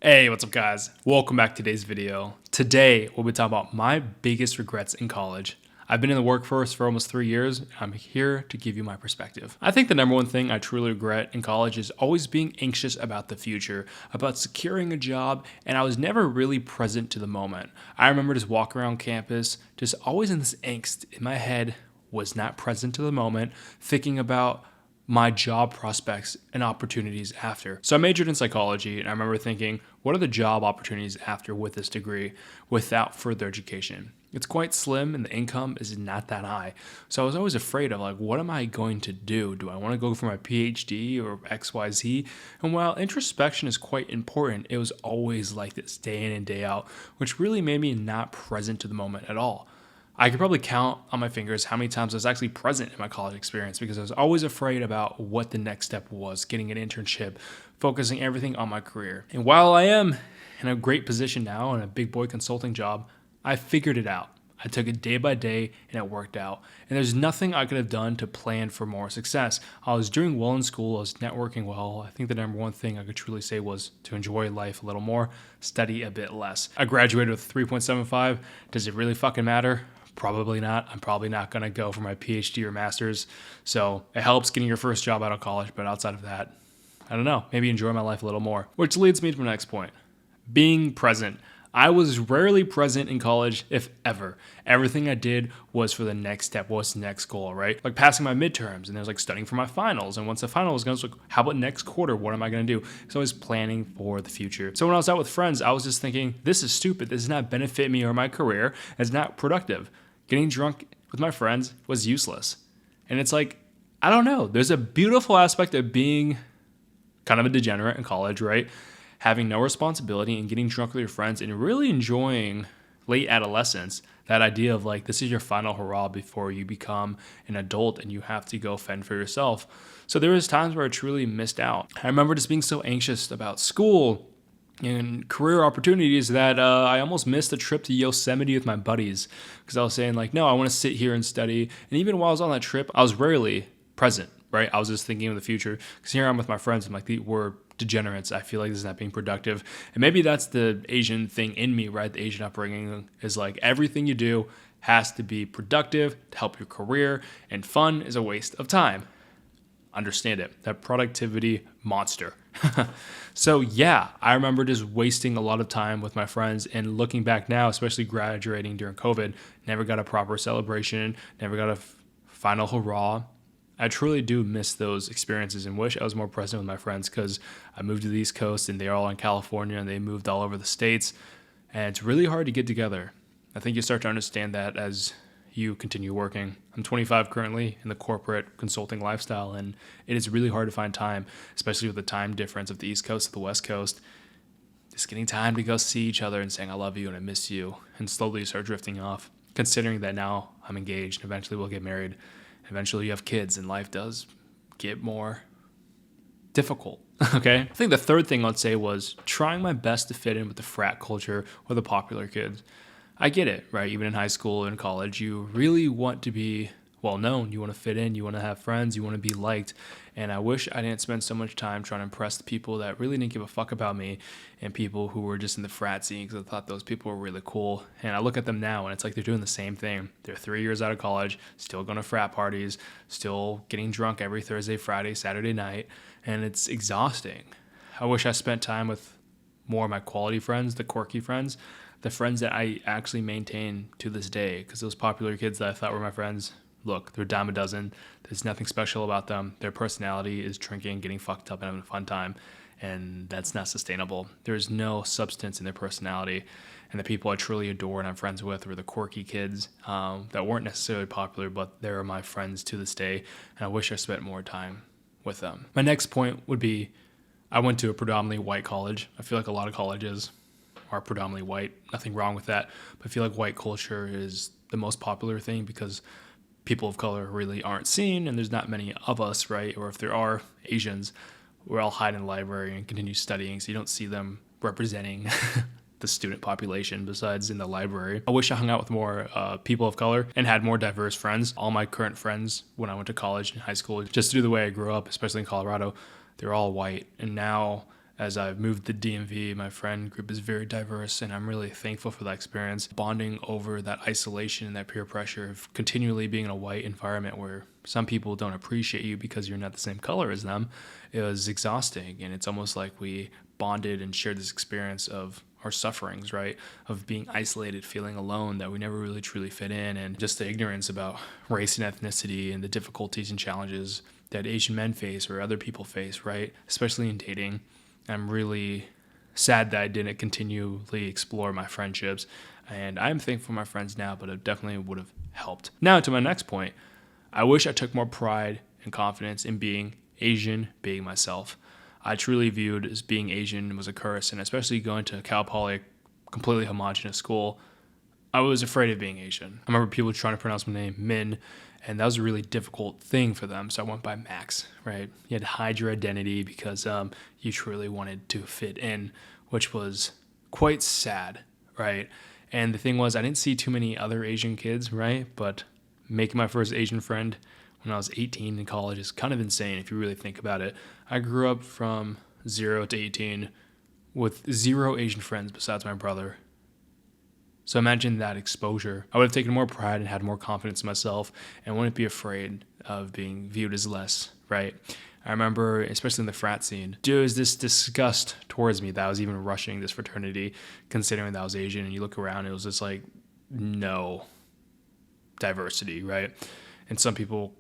Hey, what's up guys? Welcome back to today's video. Today, we'll be talking about my biggest regrets in college. I've been in the workforce for almost 3 years, and I'm here to give you my perspective. I think the number one thing I truly regret in college is always being anxious about the future, about securing a job, and I was never really present to the moment. I remember just walking around campus, just always in this angst in my head, was not present to the moment, thinking about my job prospects and opportunities after. So I majored in psychology, and I remember thinking, what are the job opportunities after with this degree without further education? It's quite slim and the income is not that high. So I was always afraid of what am I going to do? Do I want to go for my PhD or XYZ? And while introspection is quite important, it was always like this day in and day out, which really made me not present to the moment at all. I could probably count on my fingers how many times I was actually present in my college experience because I was always afraid about what the next step was, getting an internship, focusing everything on my career. And while I am in a great position now in a big boy consulting job, I figured it out. I took it day by day and it worked out. And there's nothing I could have done to plan for more success. I was doing well in school. I was networking well. I think the number one thing I could truly say was to enjoy life a little more, study a bit less. I graduated with 3.75. Does it really fucking matter? Probably not. I'm probably not going to go for my PhD or master's. So it helps getting your first job out of college. But outside of that, I don't know, maybe enjoy my life a little more. Which leads me to my next point, being present. I was rarely present in college, if ever. Everything I did was for the next step. What's the next goal, right? Like passing my midterms, and there's studying for my finals. And once the final was going, I was like, how about next quarter? What am I going to do? So I was planning for the future. So when I was out with friends, I was just thinking, this is stupid. This does not benefit me or my career. It's not productive. Getting drunk with my friends was useless. And it's I don't know. There's a beautiful aspect of being kind of a degenerate in college, right? Having no responsibility and getting drunk with your friends and really enjoying late adolescence, that idea of this is your final hurrah before you become an adult and you have to go fend for yourself. So there was times where I truly missed out. I remember just being so anxious about school and career opportunities that I almost missed a trip to Yosemite with my buddies because I was saying no, I want to sit here and study. And even while I was on that trip, I was rarely present, right? I was just thinking of the future because here I'm with my friends. I'm we're degenerates. I feel like this is not being productive. And maybe that's the Asian thing in me, right? The Asian upbringing is everything you do has to be productive to help your career, and fun is a waste of time. Understand it. That productivity monster. So yeah, I remember just wasting a lot of time with my friends, and looking back now, especially graduating during COVID, never got a proper celebration, never got a final hurrah. I truly do miss those experiences and wish I was more present with my friends because I moved to the East Coast and they're all in California and they moved all over the States, and it's really hard to get together. I think you start to understand that as you continue working. I'm 25 currently in the corporate consulting lifestyle, and it is really hard to find time, especially with the time difference of the East Coast to the West Coast. Just getting time to go see each other and saying I love you and I miss you, and slowly you start drifting off, considering that now I'm engaged and eventually we'll get married. Eventually you have kids and life does get more difficult, okay? I think the third thing I'd say was trying my best to fit in with the frat culture or the popular kids. I get it, right? Even in high school and college, you really want to be well known. You want to fit in. You want to have friends. You want to be liked. And I wish I didn't spend so much time trying to impress the people that really didn't give a fuck about me and people who were just in the frat scene because I thought those people were really cool. And I look at them now and it's they're doing the same thing. They're 3 years out of college, still going to frat parties, still getting drunk every Thursday, Friday, Saturday night. And it's exhausting. I wish I spent time with more of my quality friends, the quirky friends, the friends that I actually maintain to this day, because those popular kids that I thought were my friends, look, they're a dime a dozen. There's nothing special about them. Their personality is drinking, getting fucked up, and having a fun time, and that's not sustainable. There's no substance in their personality, and the people I truly adore and I'm friends with were the quirky kids that weren't necessarily popular, but they're my friends to this day, and I wish I spent more time with them. My next point would be I went to a predominantly white college. I feel like a lot of colleges are predominantly white. Nothing wrong with that. But I feel like white culture is the most popular thing because people of color really aren't seen and there's not many of us, right? Or if there are Asians, we're all hide in the library and continue studying, so you don't see them representing the student population besides in the library. I wish I hung out with more people of color and had more diverse friends. All my current friends when I went to college and high school, just through the way I grew up, especially in Colorado, they're all white. And now as I've moved to DMV. My friend group is very diverse, and I'm really thankful for that experience. Bonding over that isolation and that peer pressure of continually being in a white environment where some people don't appreciate you because you're not the same color as them, it was exhausting. And it's almost like we bonded and shared this experience of our sufferings, right? Of being isolated, feeling alone, that we never really truly fit in, and just the ignorance about race and ethnicity and the difficulties and challenges that Asian men face or other people face, right? Especially in dating. I'm really sad that I didn't continually explore my friendships, and I'm thankful for my friends now, but it definitely would have helped. Now to my next point, I wish I took more pride and confidence in being Asian, being myself. I truly viewed as being Asian was a curse, and especially going to Cal Poly, completely homogenous school, I was afraid of being Asian. I remember people trying to pronounce my name Min, and that was a really difficult thing for them, so I went by Max, right? You had to hide your identity because you truly wanted to fit in, which was quite sad, right? And the thing was, I didn't see too many other Asian kids, right? But making my first Asian friend when I was 18 in college is kind of insane if you really think about it. I grew up from 0 to 18 with 0 Asian friends besides my brother. So imagine that exposure. I would have taken more pride and had more confidence in myself and wouldn't be afraid of being viewed as less, right? I remember, especially in the frat scene, there was this disgust towards me that I was even rushing this fraternity, considering that I was Asian. And you look around, it was just like, no diversity, right? And some people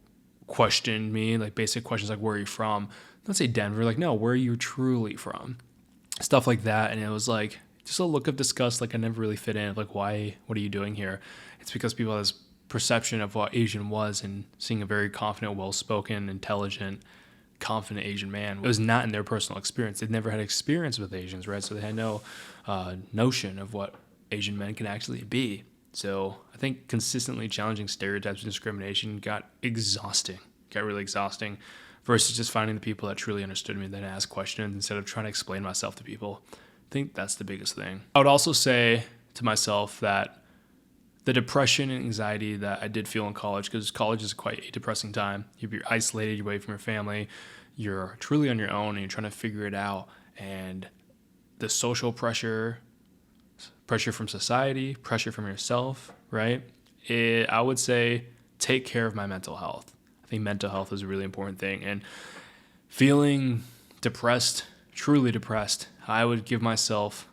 questioned me, like basic questions like, where are you from? Let's say Denver, like, no, where are you truly from? Stuff like that. And it was like, just a look of disgust, like I never really fit in. Like, why? What are you doing here? It's because people have this perception of what Asian was, and seeing a very confident, well-spoken, intelligent, confident Asian man, it was not in their personal experience. They'd never had experience with Asians, right? So they had no notion of what Asian men can actually be. So I think consistently challenging stereotypes and discrimination got really exhausting, versus just finding the people that truly understood me and then ask questions instead of trying to explain myself to people. I think that's the biggest thing. I would also say to myself that the depression and anxiety that I did feel in college, because college is quite a depressing time. You're isolated, you're away from your family, you're truly on your own, and you're trying to figure it out. And the social pressure from society, pressure from yourself, right? I would say take care of my mental health. I think mental health is a really important thing. And feeling depressed, truly depressed, I would give myself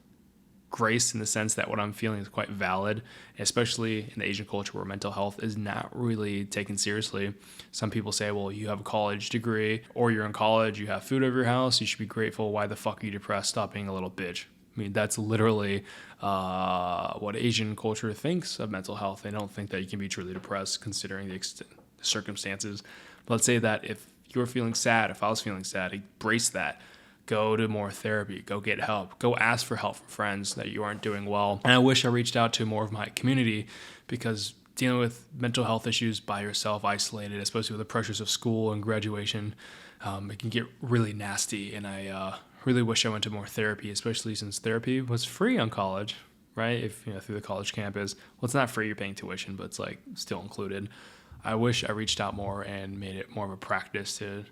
grace in the sense that what I'm feeling is quite valid, especially in the Asian culture where mental health is not really taken seriously. Some people say, well, you have a college degree or you're in college, you have food over your house, you should be grateful. Why the fuck are you depressed? Stop being a little bitch. I mean, that's literally what Asian culture thinks of mental health. They don't think that you can be truly depressed considering the circumstances. But let's say that if you're feeling sad, if I was feeling sad, embrace that. Go to more therapy, go get help, go ask for help from friends that you aren't doing well. And I wish I reached out to more of my community, because dealing with mental health issues by yourself, isolated, especially with the pressures of school and graduation, it can get really nasty. And I really wish I went to more therapy, especially since therapy was free on college, right? If through the college campus. Well, it's not free, you're paying tuition, but it's like still included. I wish I reached out more and made it more of a practice to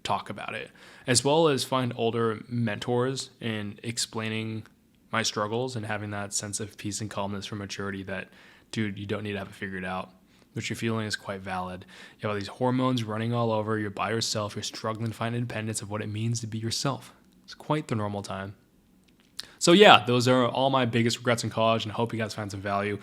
talk about it, as well as find older mentors in explaining my struggles and having that sense of peace and calmness for maturity that, dude, you don't need to have it figured out. What you're feeling is quite valid. You have all these hormones running all over. You're by yourself. You're struggling to find independence of what it means to be yourself. It's quite the normal time. So yeah, those are all my biggest regrets in college, and I hope you guys find some value.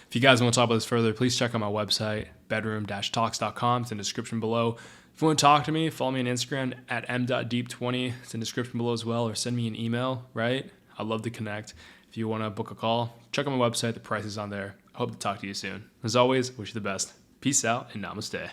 If you guys want to talk about this further, please check out my website, bedroom-talks.com. It's in the description below. If you want to talk to me, follow me on Instagram at m.deep20. It's in the description below as well, or send me an email, right? I'd love to connect. If you want to book a call, check out my website. The price is on there. I hope to talk to you soon. As always, wish you the best. Peace out and namaste.